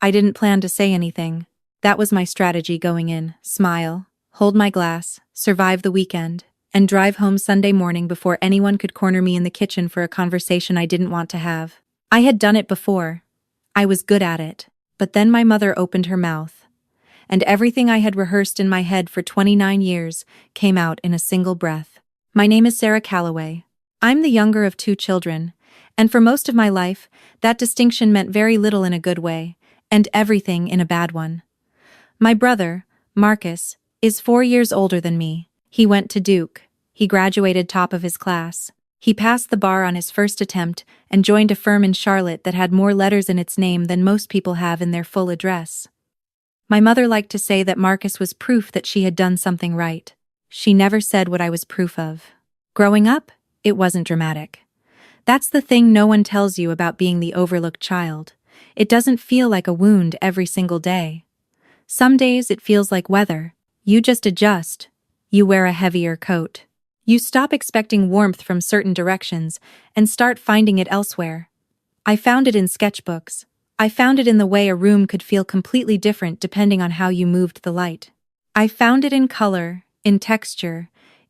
I didn't plan to say anything. That was my strategy going in: smile, hold my glass, survive the weekend, and drive home Sunday morning before anyone could corner me in the kitchen for a conversation I didn't want to have. I had done it before. I was good at it. But then my mother opened her mouth, and everything I had rehearsed in my head for 29 years came out in a single breath. My name is Sarah Calloway. I'm the younger of 2 children, and for most of my life, that distinction meant very little in a good way, and everything in a bad one. My brother, Marcus, is 4 years older than me. He went to Duke. He graduated top of his class. He passed the bar on his first attempt and joined a firm in Charlotte that had more letters in its name than most people have in their full address. My mother liked to say that Marcus was proof that she had done something right. She never said what I was proof of. Growing up, it wasn't dramatic. That's the thing no one tells you about being the overlooked child. It doesn't feel like a wound every single day. Some days it feels like weather. You just adjust. You wear a heavier coat. You stop expecting warmth from certain directions and start finding it elsewhere. I found it in sketchbooks. I found it in the way a room could feel completely different depending on how you moved the light. I found it in color, in texture,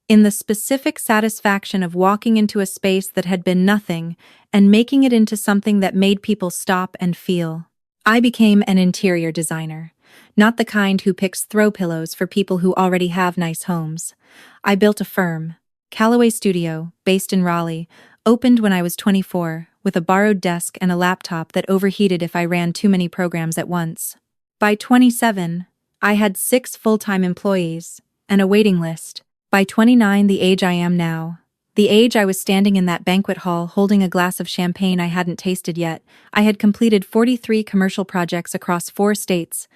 in the specific satisfaction of walking into a space that had been nothing and making it into something that made people stop and feel. I became an interior designer, not the kind who picks throw pillows for people who already have nice homes. I built a firm. Calloway Studio, based in Raleigh, opened when I was 24, with a borrowed desk and a laptop that overheated if I ran too many programs at once. By 27, I had 6 full-time employees and a waiting list. By 29, the age I am now, the age I was standing in that banquet hall holding a glass of champagne I hadn't tasted yet, I had completed 43 commercial projects across 4 states,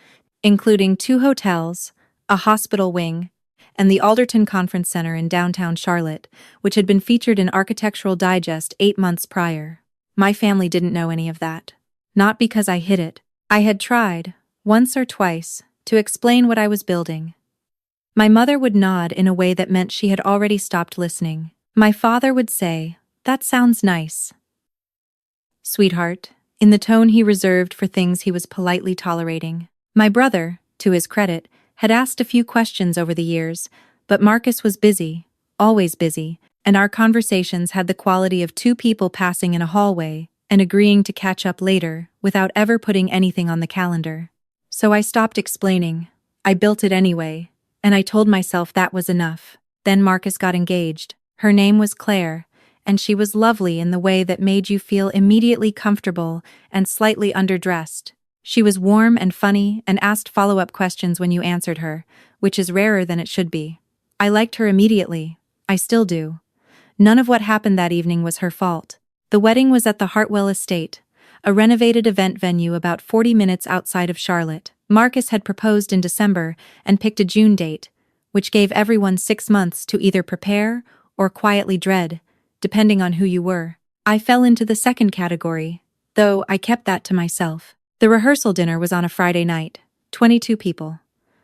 including 2 hotels, a hospital wing, and the Alderton Conference Center in downtown Charlotte, which had been featured in Architectural Digest 8 months prior. My family didn't know any of that. Not because I hid it. I had tried, once or twice, to explain what I was building. My mother would nod in a way that meant she had already stopped listening. My father would say, "That sounds nice, sweetheart," in the tone he reserved for things he was politely tolerating. My brother, to his credit, had asked a few questions over the years, but Marcus was busy, always busy, and our conversations had the quality of 2 people passing in a hallway and agreeing to catch up later without ever putting anything on the calendar. So I stopped explaining. I built it anyway, and I told myself that was enough. Then Marcus got engaged. Her name was Claire, and she was lovely in the way that made you feel immediately comfortable and slightly underdressed. She was warm and funny and asked follow-up questions when you answered her, which is rarer than it should be. I liked her immediately. I still do. None of what happened that evening was her fault. The wedding was at the Hartwell Estate, a renovated event venue about 40 minutes outside of Charlotte. Marcus had proposed in December and picked a June date, which gave everyone 6 months to either prepare or quietly dread, depending on who you were. I fell into the second category, though I kept that to myself. The rehearsal dinner was on a Friday night, 22 people.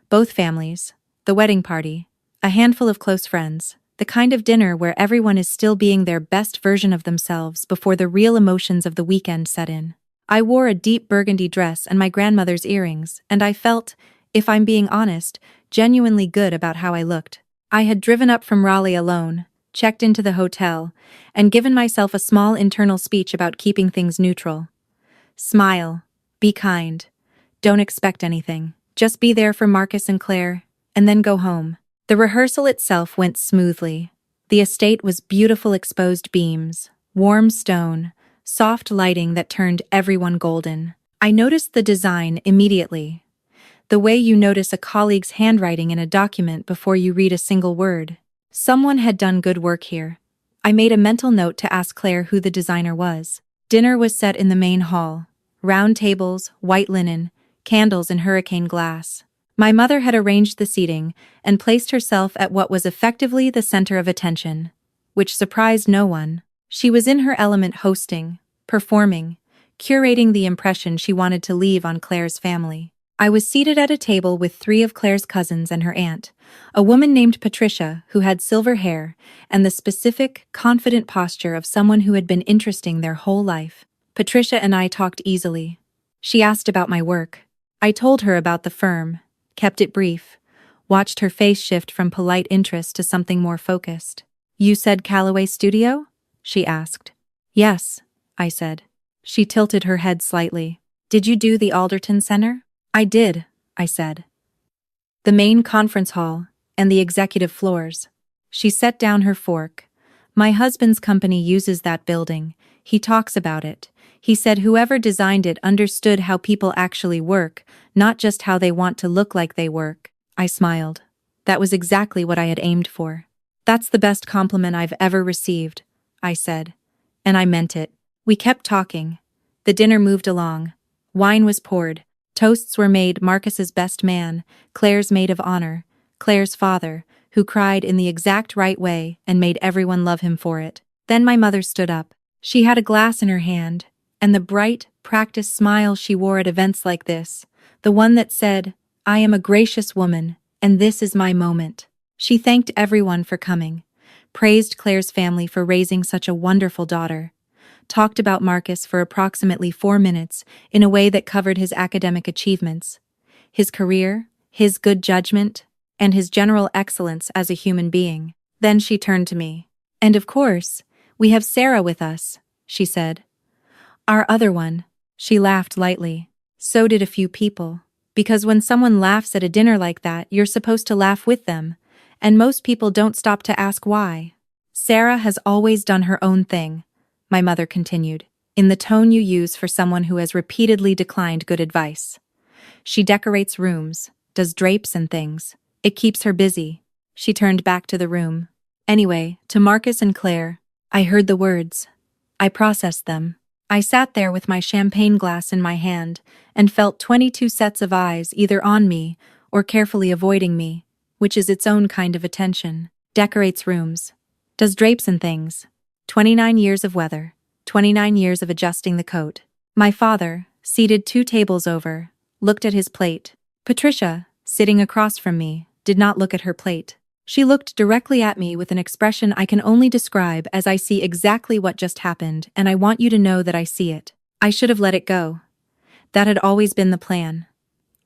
Both families, the wedding party, a handful of close friends, the kind of dinner where everyone is still being their best version of themselves before the real emotions of the weekend set in. I wore a deep burgundy dress and my grandmother's earrings, and I felt, if I'm being honest, genuinely good about how I looked. I had driven up from Raleigh alone, checked into the hotel, and given myself a small internal speech about keeping things neutral. Smile. Be kind. Don't expect anything. Just be there for Marcus and Claire, and then go home. The rehearsal itself went smoothly. The estate was beautiful exposed beams, warm stone, soft lighting that turned everyone golden. I noticed the design immediately. The way you notice a colleague's handwriting in a document before you read a single word. Someone had done good work here. I made a mental note to ask Claire who the designer was. Dinner was set in the main hall. Round tables, white linen, candles in hurricane glass. My mother had arranged the seating and placed herself at what was effectively the center of attention, which surprised no one. She was in her element hosting, performing, curating the impression she wanted to leave on Claire's family. I was seated at a table with 3 of Claire's cousins and her aunt, a woman named Patricia who had silver hair and the specific, confident posture of someone who had been interesting their whole life. Patricia and I talked easily. She asked about my work, I told her about the firm, kept it brief, watched her face shift from polite interest to something more focused. You said Callaway Studio? She asked. Yes, I said. She tilted her head slightly. Did you do the Alderton Center? I did, I said. The main conference hall and the executive floors. She set down her fork. My husband's company uses that building. He talks about it. He said whoever designed it understood how people actually work, not just how they want to look like they work. I smiled. That was exactly what I had aimed for. That's the best compliment I've ever received, I said. And I meant it. We kept talking. The dinner moved along. Wine was poured. Toasts were made. Marcus's best man, Claire's maid of honor, Claire's father, who cried in the exact right way and made everyone love him for it. Then my mother stood up. She had a glass in her hand, and the bright, practiced smile she wore at events like this, the one that said, I am a gracious woman, and this is my moment. She thanked everyone for coming, praised Claire's family for raising such a wonderful daughter, talked about Marcus for approximately 4 minutes in a way that covered his academic achievements, his career, his good judgment, and his general excellence as a human being. Then she turned to me. And of course, we have Sarah with us, she said. Our other one. She laughed lightly. So did a few people. Because when someone laughs at a dinner like that, you're supposed to laugh with them, and most people don't stop to ask why. Sarah has always done her own thing, my mother continued, in the tone you use for someone who has repeatedly declined good advice. She decorates rooms, does drapes and things. It keeps her busy. She turned back to the room. Anyway, to Marcus and Claire, I heard the words. I processed them. I sat there with my champagne glass in my hand and felt 22 sets of eyes either on me or carefully avoiding me, which is its own kind of attention. Decorates rooms. Does drapes and things. 29 years of weather. 29 years of adjusting the coat. My father, seated 2 tables over, looked at his plate. Patricia, sitting across from me, did not look at her plate. She looked directly at me with an expression I can only describe as I see exactly what just happened, and I want you to know that I see it. I should have let it go. That had always been the plan.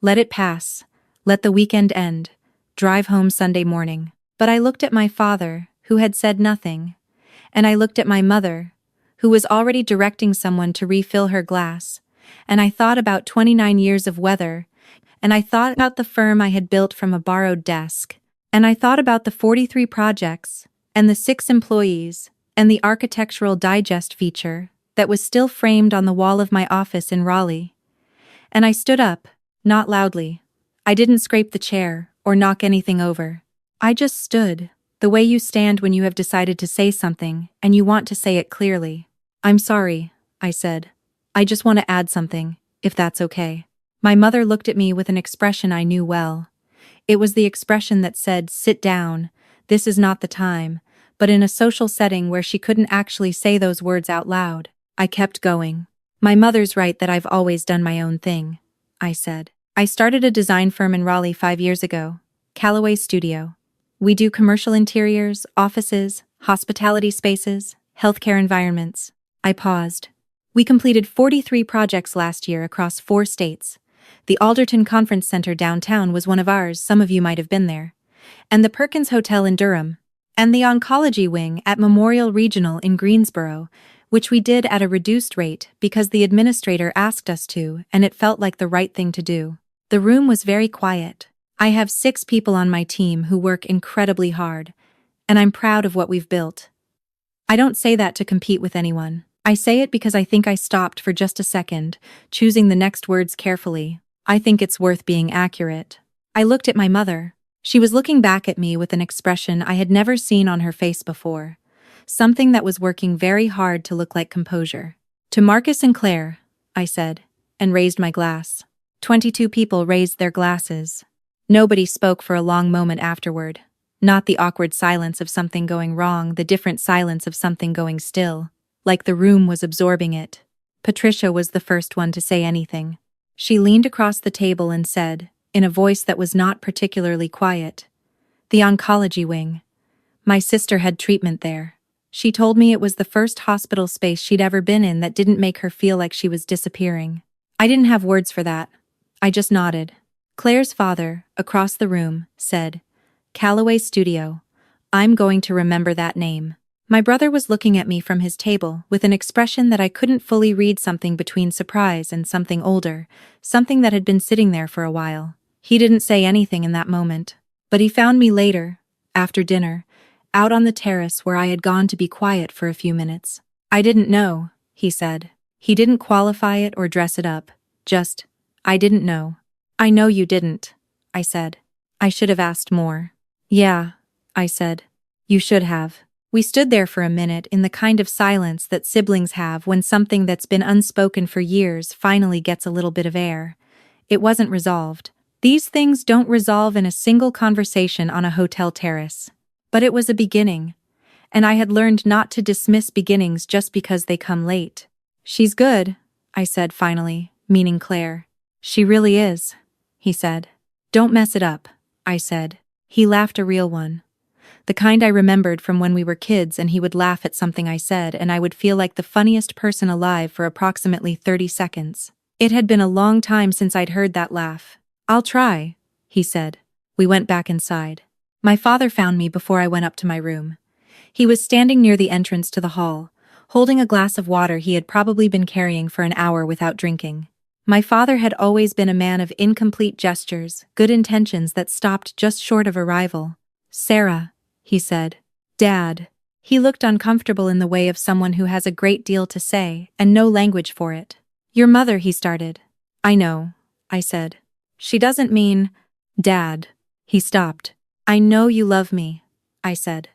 Let it pass. Let the weekend end. Drive home Sunday morning. But I looked at my father, who had said nothing, and I looked at my mother, who was already directing someone to refill her glass, and I thought about 29 years of weather, and I thought about the firm I had built from a borrowed desk, and I thought about the 43 projects, and the 6 employees, and the architectural digest feature that was still framed on the wall of my office in Raleigh. And I stood up, not loudly. I didn't scrape the chair or knock anything over. I just stood, the way you stand when you have decided to say something and you want to say it clearly. I'm sorry, I said. I just want to add something, if that's okay. My mother looked at me with an expression I knew well. It was the expression that said, sit down, this is not the time, but in a social setting where she couldn't actually say those words out loud. I kept going. My mother's right that I've always done my own thing, I said. I started a design firm in Raleigh 5 years ago, Callaway Studio. We do commercial interiors, offices, hospitality spaces, healthcare environments. I paused. We completed 43 projects last year across 4 states. The Alderton Conference Center downtown was one of ours, some of you might have been there, and the Perkins Hotel in Durham, and the Oncology Wing at Memorial Regional in Greensboro, which we did at a reduced rate because the administrator asked us to and it felt like the right thing to do. The room was very quiet. I have 6 people on my team who work incredibly hard, and I'm proud of what we've built. I don't say that to compete with anyone. I say it because I think I stopped for just a second, choosing the next words carefully. I think it's worth being accurate. I looked at my mother. She was looking back at me with an expression I had never seen on her face before, something that was working very hard to look like composure. To Marcus and Claire, I said, and raised my glass. 22 people raised their glasses. Nobody spoke for a long moment afterward. Not the awkward silence of something going wrong, the different silence of something going still, like the room was absorbing it. Patricia was the first one to say anything. She leaned across the table and said, in a voice that was not particularly quiet, "The oncology wing. My sister had treatment there. She told me it was the first hospital space she'd ever been in that didn't make her feel like she was disappearing." I didn't have words for that. I just nodded. Claire's father, across the room, said, "Calloway Studio. I'm going to remember that name." My brother was looking at me from his table with an expression that I couldn't fully read, something between surprise and something older, something that had been sitting there for a while. He didn't say anything in that moment, but he found me later, after dinner, out on the terrace where I had gone to be quiet for a few minutes. "I didn't know," he said. He didn't qualify it or dress it up, just, "I didn't know." "I know you didn't," I said. "I should have asked more." "Yeah," I said. "You should have." We stood there for a minute in the kind of silence that siblings have when something that's been unspoken for years finally gets a little bit of air. It wasn't resolved. These things don't resolve in a single conversation on a hotel terrace. But it was a beginning, and I had learned not to dismiss beginnings just because they come late. "She's good," I said finally, meaning Claire. "She really is," he said. "Don't mess it up," I said. He laughed, a real one. The kind I remembered from when we were kids, and he would laugh at something I said and I would feel like the funniest person alive for approximately 30 seconds. It had been a long time since I'd heard that laugh. "I'll try," he said. We went back inside. My father found me before I went up to my room. He was standing near the entrance to the hall, holding a glass of water he had probably been carrying for an hour without drinking. My father had always been a man of incomplete gestures, good intentions that stopped just short of arrival. "Sarah," he said. "Dad." He looked uncomfortable in the way of someone who has a great deal to say and no language for it. "Your mother," he started. "I know," I said. "She doesn't mean—" "Dad." He stopped. "I know you love me," I said.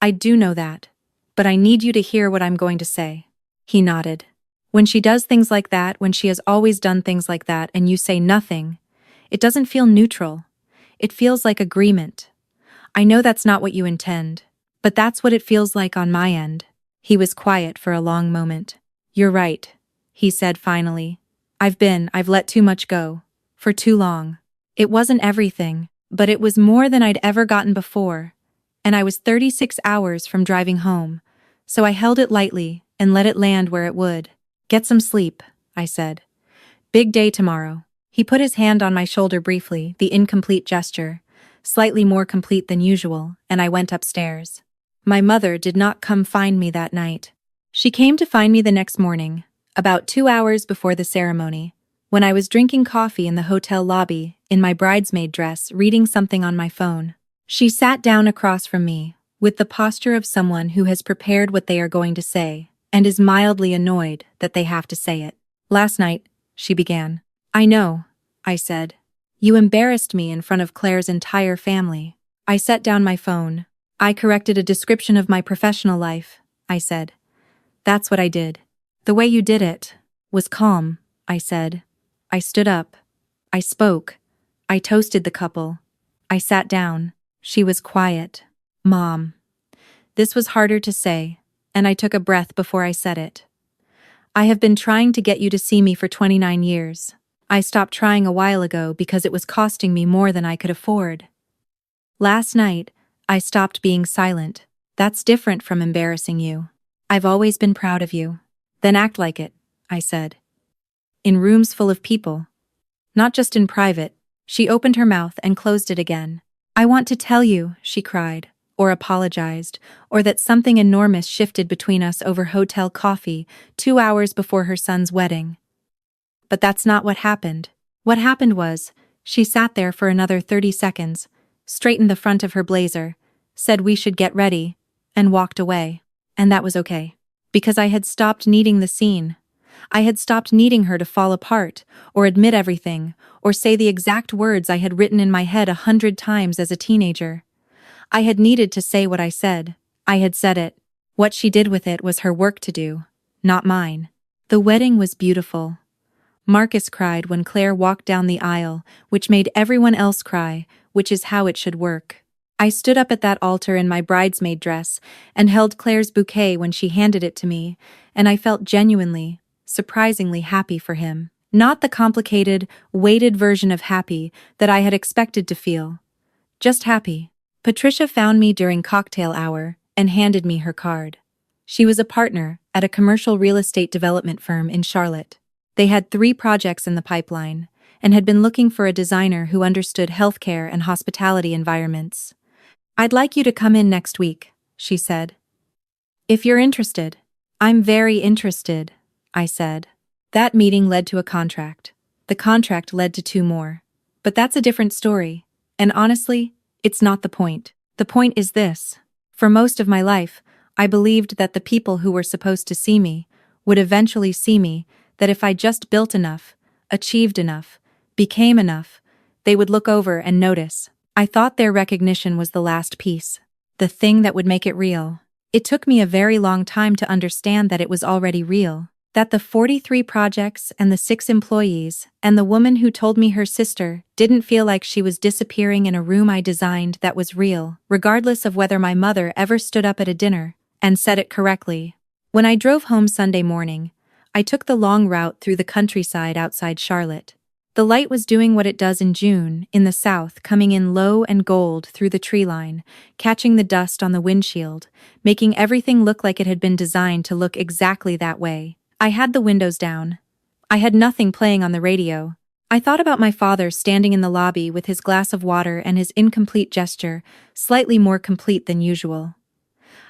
"I do know that. But I need you to hear what I'm going to say." He nodded. "When she does things like that, when she has always done things like that, and you say nothing, it doesn't feel neutral. It feels like agreement. I know that's not what you intend, but that's what it feels like on my end." He was quiet for a long moment. "You're right," he said finally. I've let too much go. For too long. It wasn't everything, but it was more than I'd ever gotten before, and I was 36 hours from driving home, so I held it lightly and let it land where it would. "Get some sleep," I said. "Big day tomorrow." He put his hand on my shoulder briefly, the incomplete gesture, slightly more complete than usual, and I went upstairs. My mother did not come find me that night. She came to find me the next morning, about 2 hours before the ceremony, when I was drinking coffee in the hotel lobby, in my bridesmaid dress, reading something on my phone. She sat down across from me, with the posture of someone who has prepared what they are going to say, and is mildly annoyed that they have to say it. "Last night," she began. "I know," I said. "You embarrassed me in front of Claire's entire family." I set down my phone. "I corrected a description of my professional life," I said. "That's what I did." "The way you did it was calm," I said. I stood up. I spoke. I toasted the couple. I sat down. She was quiet. "Mom." This was harder to say, and I took a breath before I said it. "I have been trying to get you to see me for 29 years. I stopped trying a while ago because it was costing me more than I could afford. Last night, I stopped being silent. That's different from embarrassing you. I've always been proud of you." "Then act like it," I said. "In rooms full of people. Not just in private." She opened her mouth and closed it again. "I want to tell you," she cried, or apologized, or that something enormous shifted between us over hotel coffee 2 hours before her son's wedding. But that's not what happened. What happened was, she sat there for another 30 seconds, straightened the front of her blazer, said we should get ready, and walked away. And that was okay. Because I had stopped needing the scene. I had stopped needing her to fall apart, or admit everything, or say the exact words I had written in my head 100 times as a teenager. I had needed to say what I said. I had said it. What she did with it was her work to do, not mine. The wedding was beautiful. Marcus cried when Claire walked down the aisle, which made everyone else cry, which is how it should work. I stood up at that altar in my bridesmaid dress and held Claire's bouquet when she handed it to me, and I felt genuinely, surprisingly happy for him. Not the complicated, weighted version of happy that I had expected to feel. Just happy. Patricia found me during cocktail hour and handed me her card. She was a partner at a commercial real estate development firm in Charlotte. They had 3 projects in the pipeline, and had been looking for a designer who understood healthcare and hospitality environments. "I'd like you to come in next week," she said. "If you're interested." "I'm very interested," I said. That meeting led to a contract. The contract led to 2 more. But that's a different story. And honestly, it's not the point. The point is this. For most of my life, I believed that the people who were supposed to see me would eventually see me, that if I just built enough, achieved enough, became enough, they would look over and notice. I thought their recognition was the last piece, the thing that would make it real. It took me a very long time to understand that it was already real, that the 43 projects and the 6 employees and the woman who told me her sister didn't feel like she was disappearing in a room I designed that was real, regardless of whether my mother ever stood up at a dinner and said it correctly. When I drove home Sunday morning, I took the long route through the countryside outside Charlotte. The light was doing what it does in June, in the south, coming in low and gold through the tree line, catching the dust on the windshield, making everything look like it had been designed to look exactly that way. I had the windows down. I had nothing playing on the radio. I thought about my father standing in the lobby with his glass of water and his incomplete gesture, slightly more complete than usual.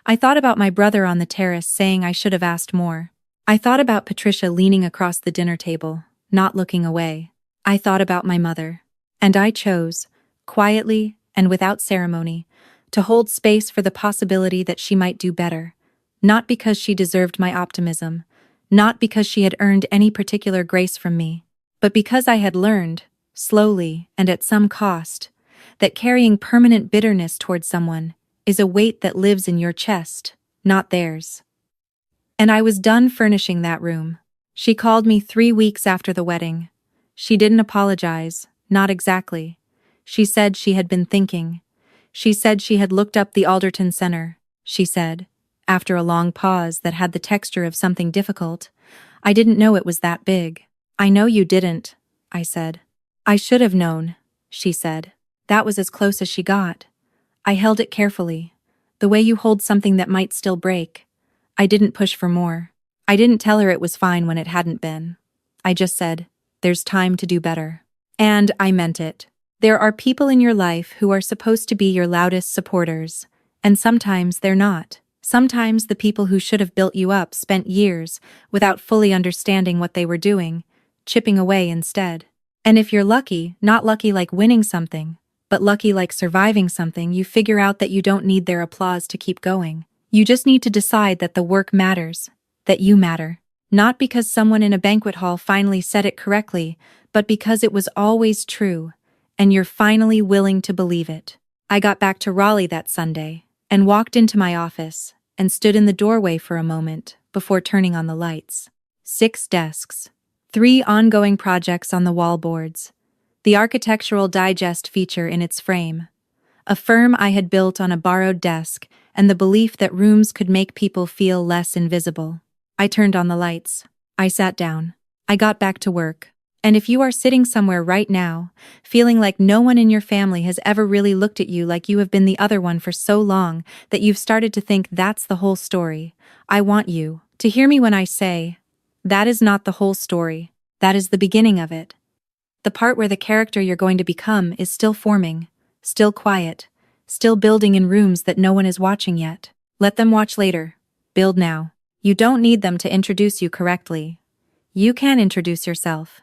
I thought about my brother on the terrace saying I should have asked more. I thought about Patricia leaning across the dinner table, not looking away. I thought about my mother. And I chose, quietly and without ceremony, to hold space for the possibility that she might do better. Not because she deserved my optimism, not because she had earned any particular grace from me, but because I had learned, slowly and at some cost, that carrying permanent bitterness toward someone is a weight that lives in your chest, not theirs. And I was done furnishing that room. She called me 3 weeks after the wedding. She didn't apologize, not exactly. She said she had been thinking. She said she had looked up the Alderton Center, she said, after a long pause that had the texture of something difficult. "I didn't know it was that big." "I know you didn't," I said. "I should have known," she said. That was as close as she got. I held it carefully, the way you hold something that might still break. I didn't push for more. I didn't tell her it was fine when it hadn't been. I just said, "There's time to do better." And I meant it. There are people in your life who are supposed to be your loudest supporters, and sometimes they're not. Sometimes the people who should have built you up spent years without fully understanding what they were doing, chipping away instead. And if you're lucky, not lucky like winning something, but lucky like surviving something, you figure out that you don't need their applause to keep going. You just need to decide that the work matters, that you matter. Not because someone in a banquet hall finally said it correctly, but because it was always true, and you're finally willing to believe it. I got back to Raleigh that Sunday, and walked into my office, and stood in the doorway for a moment before turning on the lights. 6 desks. 3 ongoing projects on the wallboards. The Architectural Digest feature in its frame. A firm I had built on a borrowed desk, and the belief that rooms could make people feel less invisible. I turned on the lights. I sat down. I got back to work. And if you are sitting somewhere right now, feeling like no one in your family has ever really looked at you like you have been the other one for so long that you've started to think that's the whole story, I want you to hear me when I say, that is not the whole story. That is the beginning of it. The part where the character you're going to become is still forming, still quiet, still building in rooms that no one is watching yet. Let them watch later. Build now. You don't need them to introduce you correctly. You can introduce yourself.